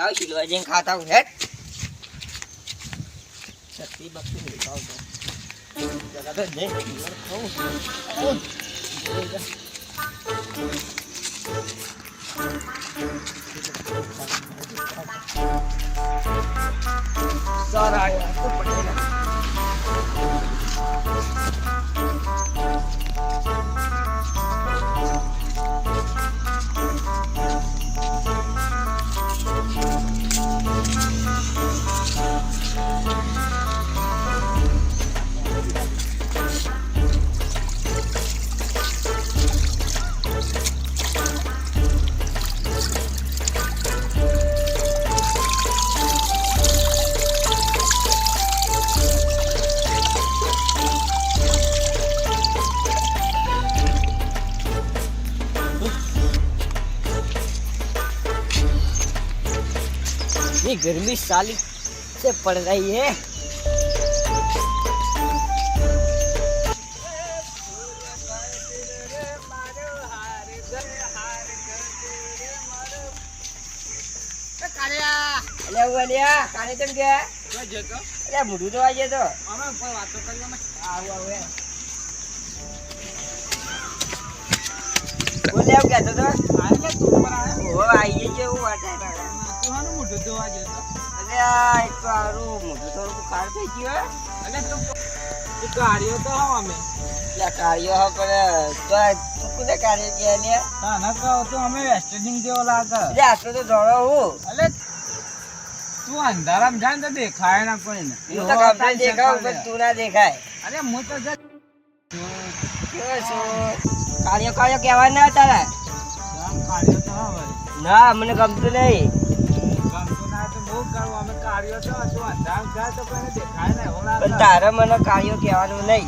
લાવ શીલવા જઈને ખાતા હું હેટ છત્રી બક્ષી નહીં ખાવ જગા તો જઈ ખાઉં સારા યાર તો પડેલા ये गर्मी साली से पड़ रही है કાલે કેમ ગયા અરે મોઢું તો આજે તો વાતો કરી આવું બોલે આવું કહેતો તો આવીએ છે એવું વાટાય મોઢું ધોવા જતો અરે એક તો આરું મોઢું થોડું ખાર થઈ ગયો અને તું કાર્યો તો અમે એટલે કાર્યો હા પણ તું કોને કાર્ય કે ને હા ના કહો તો અમે વેસ્ટર્નિંગ જેવો લાગે એટલે આટલો તો ધોળો હું એટલે તું અંધારામાં જાય તો દેખાય ના કોઈને હું તો કપડે દેખાવ પણ તું ના દેખાય અરે હું તો કાર્યો કાર્યો કહેવાય ના તારે કાર્યો તો ના મને ગમતું નહીં તારે મને કાર્યો કહેવાનું નહીં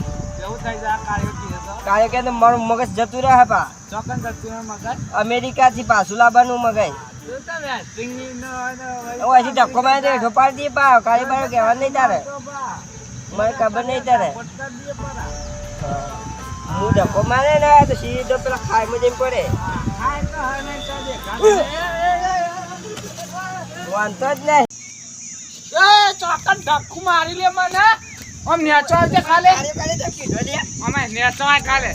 કાર્યો કે મારું મગજ જતું રહે પા અમેરિકા થી પાછું લાવવાનું મગજ હજી ધક્કો મારે તો હેઠો પાડી દઈએ પા કાર્યો બારો કહેવાનું નહીં તારે મને ખબર નહીં તારે હું ધક્કો મારે ને તો સીધો પેલા ખાઈમાં જઈને પડે વાંધો જ નહીં ચોકન ધક્કુ મારી લે મને આમ નેચો છે ખાલે કાલે તો કીધો લે અમે નેચો આ કાલે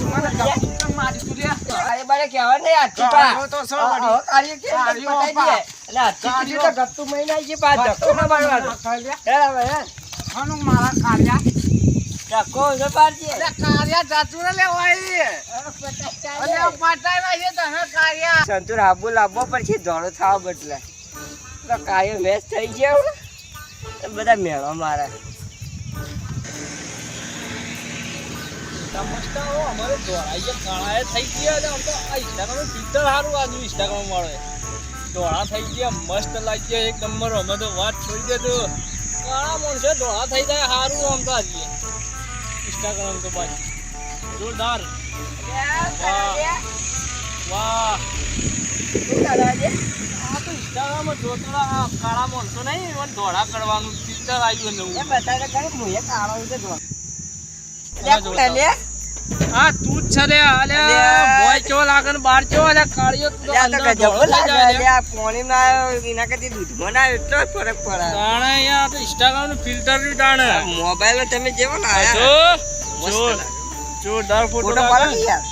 મને ધક્કુ મારી તું લે અરે બારે કેવા ને આ ચીપા તો સો પડી કાર્ય કે બતાઈ દે એટલે આ ચીપી તો ગત્તુ મહિના છે પાછ ધક્કો ના મારવાનો હે હવે આનું મારા કાર્ય ધક્કો જો પાડજે એટલે કાર્ય જાતું ને લેવાય અરે પટાઈ વાય તમે કાર્ય સંતુર આબુ લાવવો પડશે ધોળો થાવ બદલે તો કાર્ય મેચ થઈ ગયો બધા મેળો મારા સમજતા હો અમારે ધોળાઈએ કાળાએ થઈ ગયા ને આમ તો આ ઇન્સ્ટાગ્રામ ફિલ્ટર સારું આજુ ઇન્સ્ટાગ્રામ વાળો ધોળા થઈ ગયા મસ્ત લાગી ગયા એક નંબર અમે તો વાત છોડી દેતો કાળા માણસો ધોળા થઈ જાય સારું આમ તો આજે ઇન્સ્ટાગ્રામ તો બાજુ જોરદાર વાહ શું કરે છે આ તો ઇન્સ્ટાગ્રામમાં જોતરા કાળા માણસો નહીં મને ધોળા કરવાનું ફિલ્ટર આવ્યું નવું એ બતાવે કરે હું એ કાળો છે ધોળા લે હા તું જ છે રે અલે બોય કેવો લાગે ને બાર કેવો અલે કાળિયો તો અંદર ગજબ લાગે લે પાણી ના એના કરતી દૂધમાં ના એટલો ફરક પડે તાણે યાર તો ઇન્સ્ટાગ્રામ નું ફિલ્ટર ની તાણે મોબાઈલ તમે જેવો લાયા જોરદાર ફોટો પાડી યાર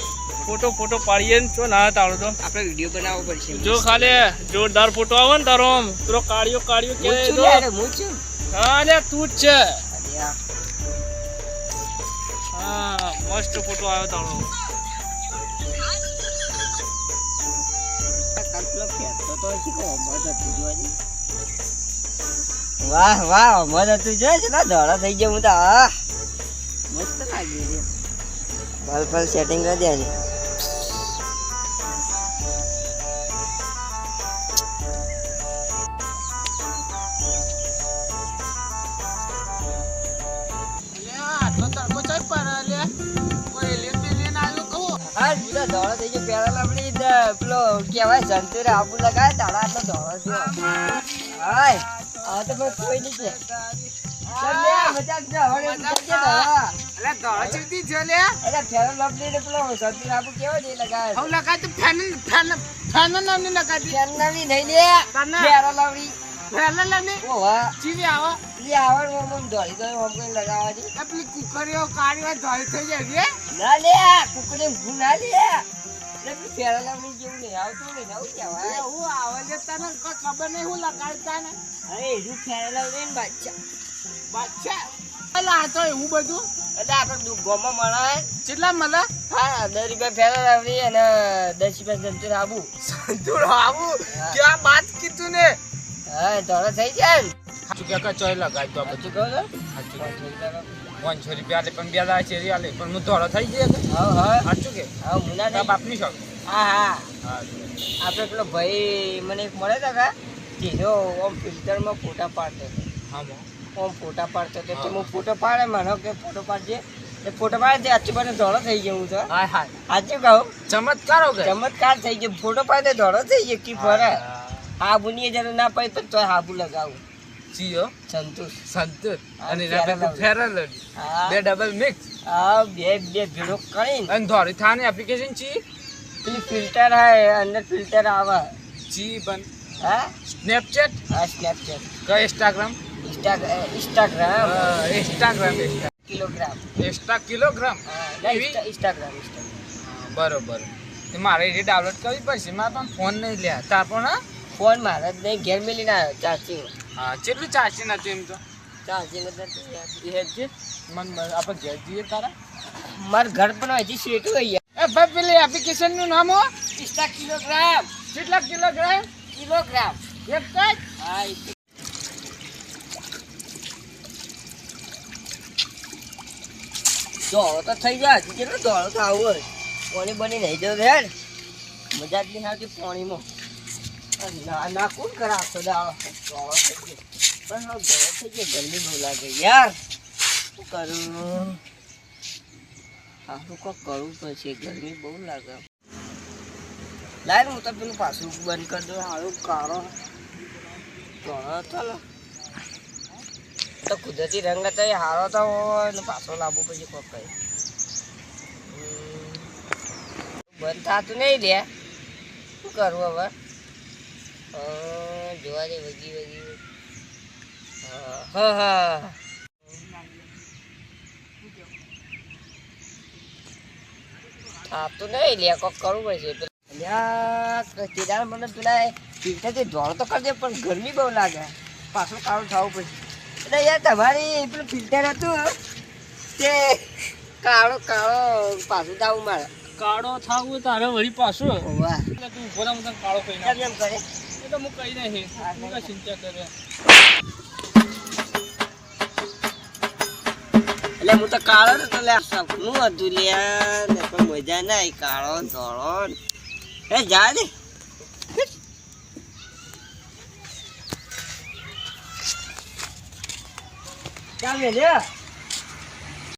ફોટો પાડીએ ને જો ના તાળો તો આપણે વિડિયો બનાવવો પડશે જો ખાલે જોરદાર ફોટો આવે ને તારો પેલો કાળિયો કે દો હા લે તું જ છે હા મસ્ત ફોટો આવ્યો તારો વાહ વાહ મજા તું જોઈ છે ના ધોળા થઈ ગયા હું તો હા મસ્ત લાગી છે પલ સેટિંગ કરી દેજે ધોળો થઈ ગયો પેલા આપડી પેલો કેવાય સંતુર આબુ લગાવે તારા આટલો ધોળો થયો હાય આ તો બસ કોઈ નહીં છે આ ધોળો ચીવતી છે લે અરે ફેરો લવલી ને પેલો સતી સાબુ કેવો છે લગાવે હું લગાતું ફેન નામની લગાતી ફેર લવલી નહીં લે તને? ફેરો લવલી ફેન નામની ઓવા ચીવી આવો ઈ આવડ મોમ ધોળી તો મોમ કોઈ લગાવવા દે આપણી કુકરીઓ કાઢવા ધોળી થઈ જાય રે ના લે કુકડે ભૂ ના લે એટલે ફેરો લવલી જેવું નહીં આવતું નહીં નવું કહેવાય હું આવે છે તને કોઈ ખબર નહીં હું લગાડતા ને અરે એનું ફેરો લવલી ને બાદશાહ બાદશાહ પેલા આ તો એવું બધું એટલે આપણે ગોમાં મળે કેટલા મળે હા 10 રૂપિયા ફેરો લવલી અને 10 રૂપિયા સંતુર આબુ સંતુર આવું ક્યાં વાત કીધું ને હા ધોળો થઈ જાય ને સાચું કે ચોય લગાડ તો સાચું કહો છો? ₹500 પણ 2 શેરી આલે પણ હું ધોળો થઈ ગયો હા હા સાચું કે હા મુના તારા બાપની શોખ હા હા હા આપણે પેલો ભાઈ મને એક મળે તો કા જેનો ઓમ ફિલ્ટરમાં ફોટા પાડતો હતો હા ઓમ ફોટા પાડતો હતો તો હું ફોટો પાડે માનો કે ફોટો પાડજે એ ફોટો પાડે તે આચું મને ધોળો થઈ ગયો હું તો હા હા સાચું કહું ચમત્કારો કે ચમત્કાર થઈ ગયો ફોટો પાડે ધોળો થઈ ગયો કી ફરે હાબુ ની જરૂર ના પડી તો તોય હાબુ લગાવું જીઓ સંતોષ સંતુર અને ફેરલ એના પછી ફેરલ હા બે ડબલ મિક્સ હા બે ભેળો કરીને અને ધોળી થાની એપ્લિકેશન ચી પેલી ફિલ્ટર હા અંદર ફિલ્ટર આવે ચી બન હા સ્નેપચેટ હા સ્નેપચેટ કે Instagram Instagram Instagram kilogram kilogram એવી? ઇન્સ્ટાગ્રામ બરોબર તે મારે એ ડાઉનલોડ કરવી પડશે મારા પણ ફોન નહીં લે તાર પણ હા? ફોન મારા જ નહીં ઘેર મેલીને આવ્યો ચાર્જિંગ હા કેટલું ચાર્જિંગ હતું એમ તો ચાર્જિંગ નથી આપણે ઘેર જઈએ તારા મારું ઘર પણ હજી શેઠું અહીંયા એ ભાઈ પેલી એપ્લિકેશન નું નામ હો ઇન્સ્ટા કિલોગ્રામ કેટલા કિલોગ્રામ કિલોગ્રામ એક જ હા દોડો તો થઈ જાય હજી કેટલો દોડો તો આવું હોય પાણી બની નહીં જવું યાર મજા જ નહીં આવતી પાણીમાં ના ના કોણ કરે આખો દાડો દોડો થઈ ગયો પણ હા દોડો થઈ ગયો ગરમી બહુ લાગે યાર શું કરું આખું કોક કરવું પડશે ગરમી બહુ લાગે લાય હું તો પેલું પાછું બંધ કરી દઉં સારું કાળો દોડો ચાલો તો કુદરતી રંગ હતો એ હારો તો હોય ને પાછો લાવવું પછી કોક કઈ બંધ થતું નહીં લે શું કરવું હવે જોવા દે વગી હા હા થતું નહીં લે કોક કરવું પડશે કેદાર મને પેલા ફિલ્ટરથી ધોળ તો કરજે પણ ગરમી બહુ લાગે પાછું કાળું થવું પડશે એટલે યાર તમારી પેલું ફિલ્ટર હતું તે કાળો કાળો પાછું થવું મારે કાળો થાવું તારે વળી પાછું વાહ એટલે તું ઉભો રહે, હું તને કાળો કહી કેમ એમ કરે એ તો હું કહી નહીં હું કઈ ચિંતા કરે એટલે હું તો કાળો નતો લે સપનું હતું લ્યા ને પણ મજા ના આવી કાળો ધોળો એ જા દે ચાલ લે